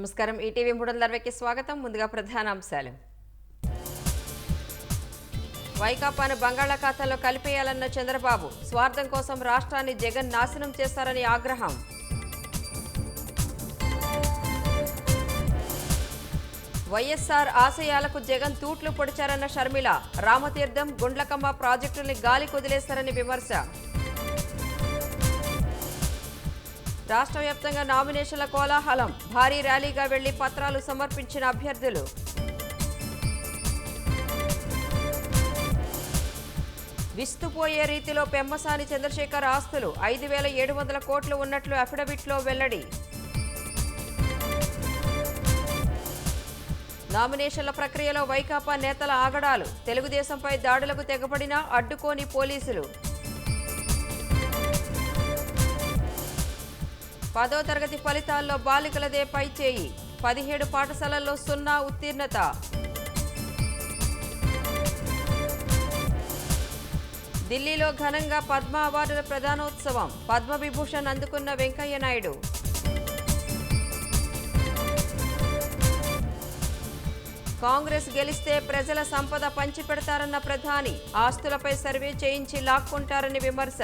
నమస్కారం. ఈటీవీ 360కి స్వాగతం. ముందుగా ప్రధానాంశాలు. వైకాపాను బంగాళాఖాతంలో కలిపేయాలన్న చంద్రబాబు, స్వార్థం కోసం రాష్ట్రాన్ని జగన్ నాశనం చేశారని ఆగ్రహం. వైఎస్ఆర్ ఆశయాలకు జగన్ తూట్లు పొడిచారన్న షర్మిల, రామతీర్థం, గుండ్లకమ్మ ప్రాజెక్టుల్ని గాలి కొదిలేశారని విమర్శ. రాష్ట్ర వ్యాప్తంగా నామినేషన్ల కోలాహలం, భారీ ర్యాలీగా వెళ్లి పత్రాలు సమర్పించిన అభ్యర్థులు. విస్తుపోయే రీతిలో పెమ్మసాని చంద్రశేఖర్ ఆస్తులు 5,700 కోట్లు ఉన్నట్లు అఫిడవిట్లో వెల్లడి. నామినేషన్ల ప్రక్రియలో వైకాపా నేతల ఆగడాలు, తెలుగుదేశంపై దాడులకు తెగబడినా అడ్డుకోని పోలీసులు. 10వ తరగతి ఫలితాల్లో బాలికలదే పై చేయి, 17 పాఠశాలల్లో 0 ఉత్తీర్ణత. ఢిల్లీలో ఘనంగా పద్మ అవార్డుల ప్రదానోత్సవం, పద్మవిభూషణ్ అందుకున్న వెంకయ్య నాయుడు. కాంగ్రెస్ గెలిస్తే ప్రజల సంపద పంచిపెడతారన్న ప్రధాని, ఆస్తులపై సర్వే చేయించి లాక్కుంటారని విమర్శ.